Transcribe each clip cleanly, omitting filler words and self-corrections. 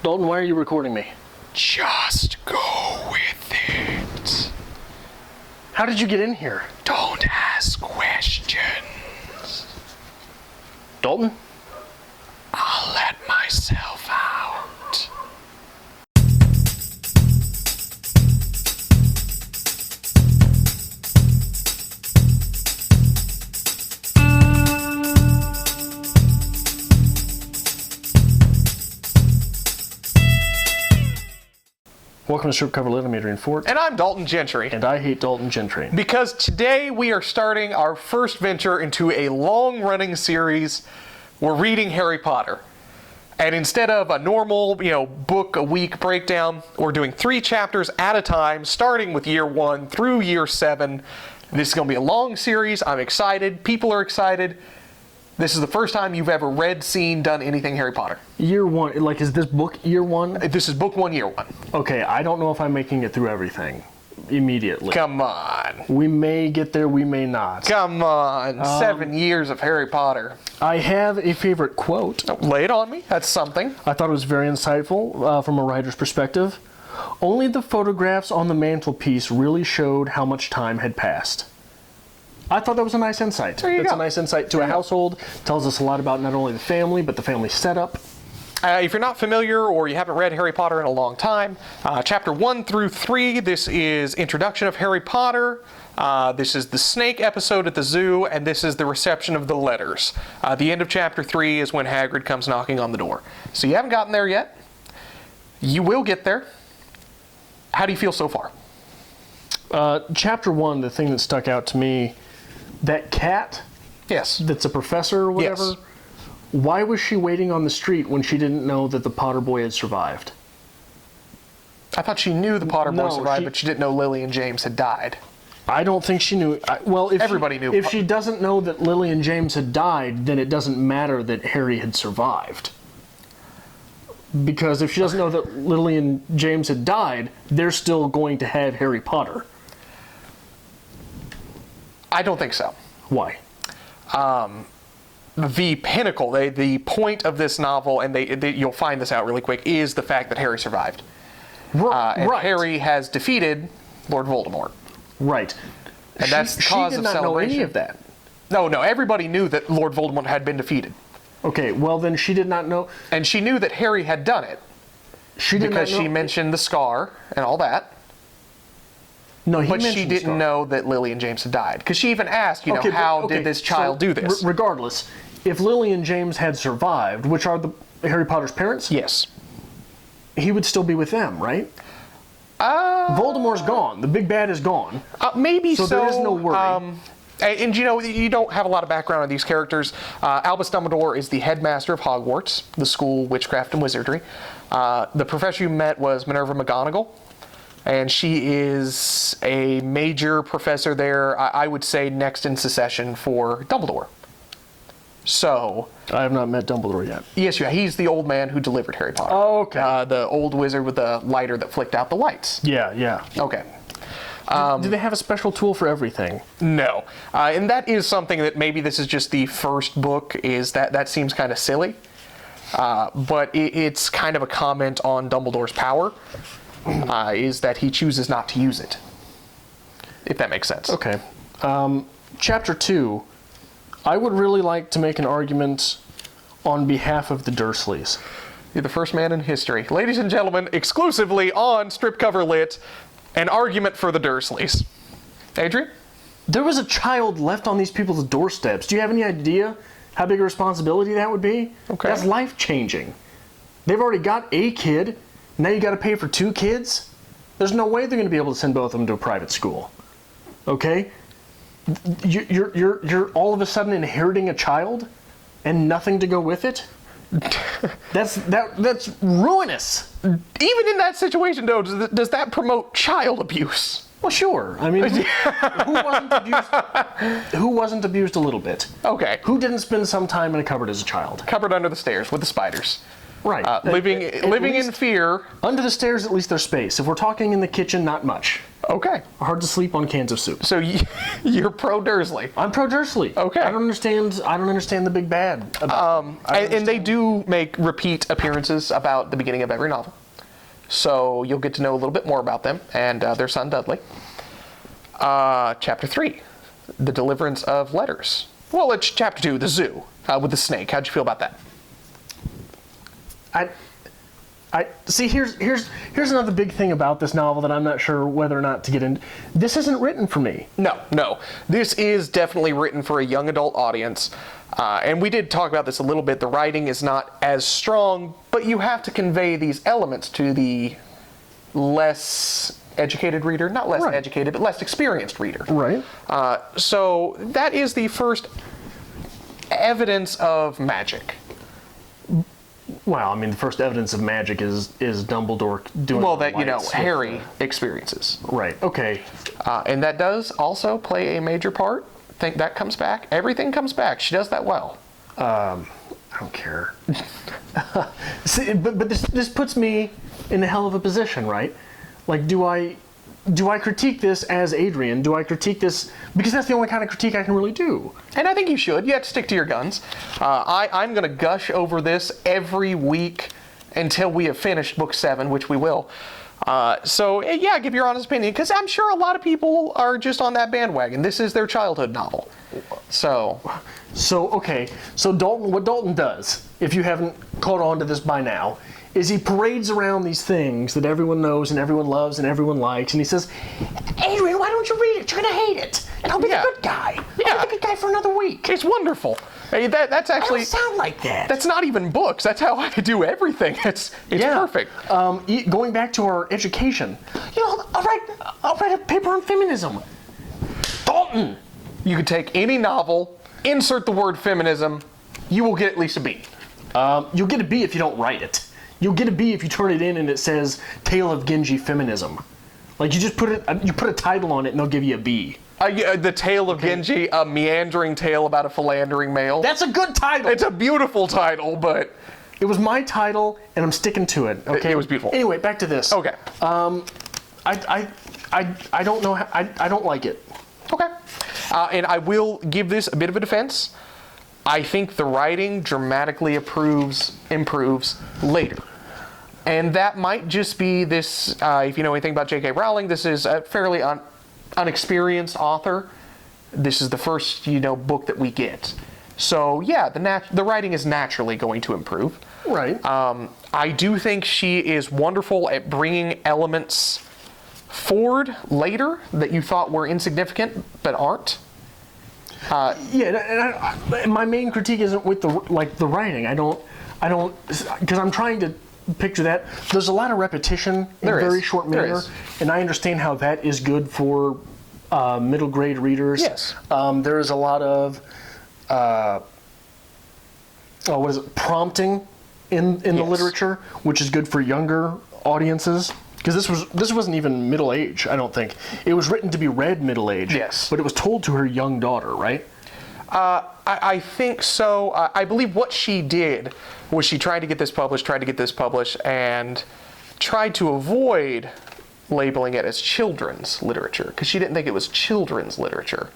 Dalton, why are you recording me? Just go with it. How did you get in here? Don't ask questions. Dalton? I'll let myself out. Welcome to Strip Cover Lit. I'm Adrian Fort. And I'm Dalton Gentry. And I hate Dalton Gentry. Because today we are starting our first venture into a long-running series. We're reading Harry Potter. And instead of a normal, book-a-week breakdown, we're doing 3 chapters at a time, starting with year 1 through year 7. This is going to be a long series. I'm excited. People are excited. This is the first time you've ever read, seen, done anything Harry Potter. Year 1, like, is this book year 1? This is book 1, year 1. Okay, I don't know if I'm making it through everything immediately. Come on. We may get there, we may not. Come on. 7 years of Harry Potter. I have a favorite quote. Oh, lay it on me. That's something. I thought it was very insightful from a writer's perspective. Only the photographs on the mantelpiece really showed how much time had passed. I thought that was a nice insight. It's a nice insight to a household. Tells us a lot about not only the family, but the family setup. If you're not familiar or you haven't read Harry Potter in a long time, chapter 1 through 3, this is introduction of Harry Potter. This is the snake episode at the zoo, and this is the reception of the letters. The end of chapter 3 is when Hagrid comes knocking on the door. So you haven't gotten there yet. You will get there. How do you feel so far? Chapter 1, the thing that stuck out to me, that cat, yes, that's a professor or whatever, yes. Why was she waiting on the street when she didn't know that the Potter boy had survived? I thought she knew the Potter boy survived, but she didn't know Lily and James had died. I don't think she knew. Well, if everybody knew. If she doesn't know that Lily and James had died, then it doesn't matter that Harry had survived. Because if she doesn't know that Lily and James had died, they're still going to have Harry Potter. I don't think so. Why? The pinnacle, the point of this novel, and you'll find this out really quick, is the fact that Harry survived. And right. Harry has defeated Lord Voldemort. Right. And that's the cause of celebration. She did not know any of that. No, everybody knew that Lord Voldemort had been defeated. Okay, well then she did not know. And she knew that Harry had done it. She did not know. Because she mentioned the scar and all that. No, but she didn't know that Lily and James had died. Because she even asked, how did this child do this? Regardless, if Lily and James had survived, which are the Harry Potter's parents? Yes. He would still be with them, right? Voldemort's gone. The big bad is gone. Maybe so. So there is no worry. And you don't have a lot of background on these characters. Albus Dumbledore is the headmaster of Hogwarts, the school witchcraft and wizardry. The professor you met was Minerva McGonagall. And she is a major professor there, I would say next in succession for Dumbledore. So... I have not met Dumbledore yet. Yes, he's the old man who delivered Harry Potter. Oh, okay. The old wizard with the lighter that flicked out the lights. Yeah. Okay. Do they have a special tool for everything? No. And that is something that maybe this is just the first book, is that seems kind of silly. But it's kind of a comment on Dumbledore's power. Is that he chooses not to use it, if that makes sense. Okay. Chapter 2, I would really like to make an argument on behalf of the Dursleys. You're the first man in history. Ladies and gentlemen, exclusively on Strip Cover Lit, an argument for the Dursleys. Adrian? There was a child left on these people's doorsteps. Do you have any idea how big a responsibility that would be? Okay. That's life-changing. They've already got a kid. Now you got to pay for 2 kids? There's no way they're going to be able to send both of them to a private school. Okay? You're all of a sudden inheriting a child and nothing to go with it? That's ruinous. Even in that situation, though, does that promote child abuse? Well, sure. I mean, who wasn't abused a little bit? Okay. Who didn't spend some time in a cupboard as a child? Cupboard under the stairs with the spiders. Right. Living in fear. Under the stairs, at least there's space. If we're talking in the kitchen, not much. Okay. Hard to sleep on cans of soup. So you're pro Dursley. I'm pro Dursley. Okay. I don't understand the big bad. And they do make repeat appearances about the beginning of every novel. So you'll get to know a little bit more about them and their son Dudley. Chapter 3, The Deliverance of Letters. Well, it's Chapter 2, The Zoo, with the snake. How'd you feel about that? I see. Here's another big thing about this novel that I'm not sure whether or not to get into. This isn't written for me. No. This is definitely written for a young adult audience. And we did talk about this a little bit. The writing is not as strong, but you have to convey these elements to the less educated reader. Not less educated, but less experienced reader. Right. So that is the first evidence of magic. Well, I mean, the first evidence of magic is Dumbledore doing. Well, that Harry experiences. Right. Okay. And that does also play a major part. Think that comes back. Everything comes back. She does that well. I don't care. See, but this puts me in a hell of a position, right? Like, do I critique this as Adrian? Do I critique this because that's the only kind of critique I can really do? And I think you should. You have to stick to your guns. I'm going to gush over this every week until we have finished book 7, which we will. So yeah, give your honest opinion, because I'm sure a lot of people are just on that bandwagon. This is their childhood novel. So okay. So Dalton, what Dalton does, if you haven't caught on to this by now, is he parades around these things that everyone knows and everyone loves and everyone likes, and he says, Adrian, why don't you read it? You're going to hate it. And I'll be the good guy. I'll be the good guy for another week. It's wonderful. Hey, that's actually... I don't sound like that. That's not even books. That's how I do everything. It's perfect. Going back to our education, I'll write a paper on feminism. Dalton! You could take any novel, insert the word feminism, you will get at least a B. You'll get a B if you don't write it. You'll get a B if you turn it in and it says Tale of Genji Feminism. Like, you just put a title on it and they'll give you a B. The Tale of Genji, a meandering tale about a philandering male. That's a good title. It's a beautiful title, but... It was my title, and I'm sticking to it. Okay, it was beautiful. Anyway, back to this. Okay. I don't know. I don't like it. Okay. And I will give this a bit of a defense. I think the writing dramatically improves later. And that might just be this, if you know anything about JK Rowling, this is a fairly unexperienced author. This is the first, book that we get. So yeah, the writing is naturally going to improve. Right. I do think she is wonderful at bringing elements forward later that you thought were insignificant but aren't. And my main critique isn't with the writing. I don't, because I'm trying to picture that. There's a lot of repetition in a very short manner, and I understand how that is good for middle grade readers. Yes. There is a lot of prompting in the literature, which is good for younger audiences. Because this wasn't even middle age, I don't think. It was written to be read middle age. Yes. But it was told to her young daughter, right? I think so. I believe what she did was she tried to get this published, and tried to avoid labeling it as children's literature, because she didn't think it was children's literature.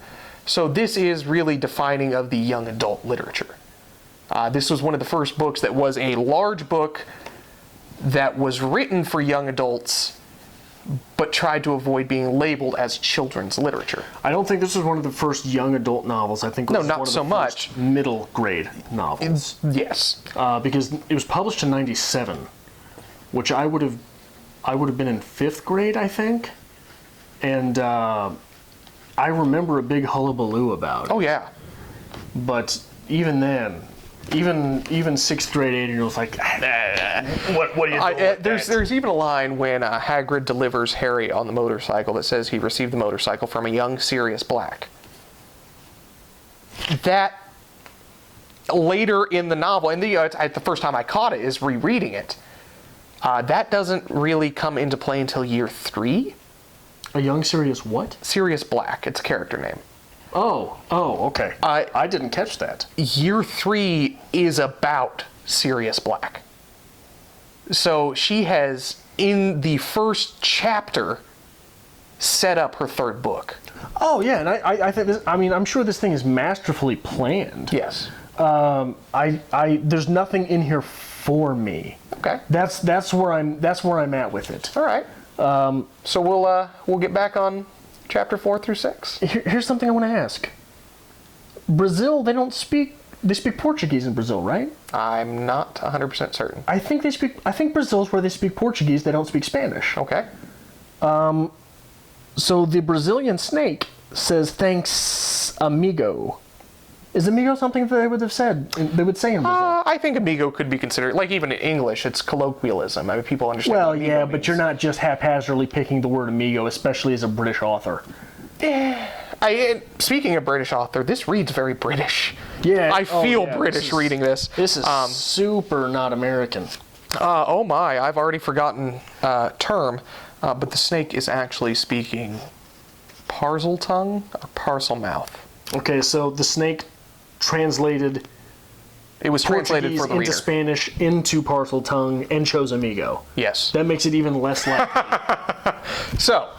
So this is really defining of the young adult literature. This was one of the first books that was a large book that was written for young adults, but tried to avoid being labeled as children's literature. I don't think this was one of the first young adult novels. I think it was one of the first middle grade novels. Yes. Because it was published in '97, which I would have been in 5th grade, I think. And I remember a big hullabaloo about it. Oh yeah. But even then, even 6th grade Adrian was like, what are you doing? There's even a line when Hagrid delivers Harry on the motorcycle that says he received the motorcycle from a young Sirius Black. That later in the novel, and the first time I caught it is rereading it, that doesn't really come into play until year 3. A young Sirius what? Sirius Black, it's a character name. Oh, okay. I didn't catch that. Year 3 is about Sirius Black. So she has, in the first chapter, set up her third book. Oh yeah, and I think this, I mean, I'm sure this thing is masterfully planned. Yes. There's nothing in here for me. Okay. That's where I'm at with it. All right. So we'll get back on chapter 4 through 6. Here's something I want to ask. Brazil, they speak Portuguese in Brazil, right? I'm not 100% certain. I think Brazil's where they speak Portuguese, they don't speak Spanish. Okay. So the Brazilian snake says, "Thanks, amigo." Is amigo something that they would have said? They would say in Brazil. I think amigo could be considered, like even in English, it's colloquialism. I mean, people understand. Well, what amigo yeah, means. but you're not just haphazardly picking the word amigo, especially as a British author. Speaking of British author, this reads very British. Yeah, I feel yeah, British reading this. This is super not American. Oh my, I've already forgotten term, but the snake is actually speaking parcel tongue or parcel mouth. Okay, so the snake translated It was translated Portuguese for the into reader. Spanish into parcel tongue and chose amigo. Yes. That makes it even less likely. So,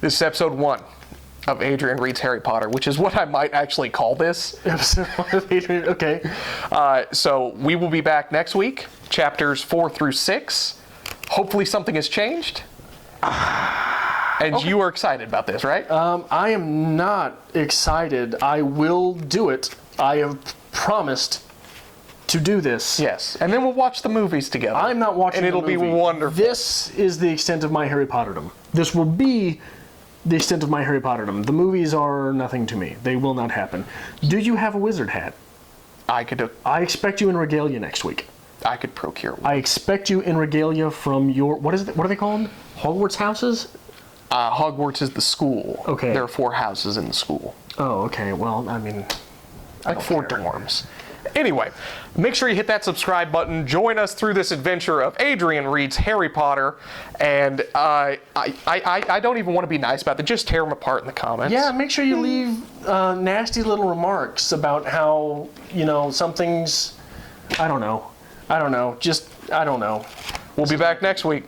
this is episode 1 of Adrian Reads Harry Potter, which is what I might actually call this. Episode 1 of Adrian, okay. So we will be back next week, chapters 4 through 6. Hopefully something has changed. And you are excited about this, right? I am not excited. I will do it. I have promised to do this. Yes. And then we'll watch the movies together. I'm not watching And it'll the movie. be wonderful. This is the extent of my Harry Potterdom. This will be the extent of my Harry Potterdom. The movies are nothing to me. They will not happen. Do you have a wizard hat? I could I expect you in regalia next week. procure one. I expect you in regalia from your, what are they called? Hogwarts houses? Hogwarts is the school. Okay. There are 4 houses in the school. Oh, okay. Well, I mean, Like 4 dorms. Anyway, make sure you hit that subscribe button. Join us through this adventure of Adrian Reads Harry Potter. And I don't even want to be nice about it. Just tear them apart in the comments. yeah, make sure you leave nasty little remarks about how, some things, I don't know. Just, I don't know. We'll be back next week.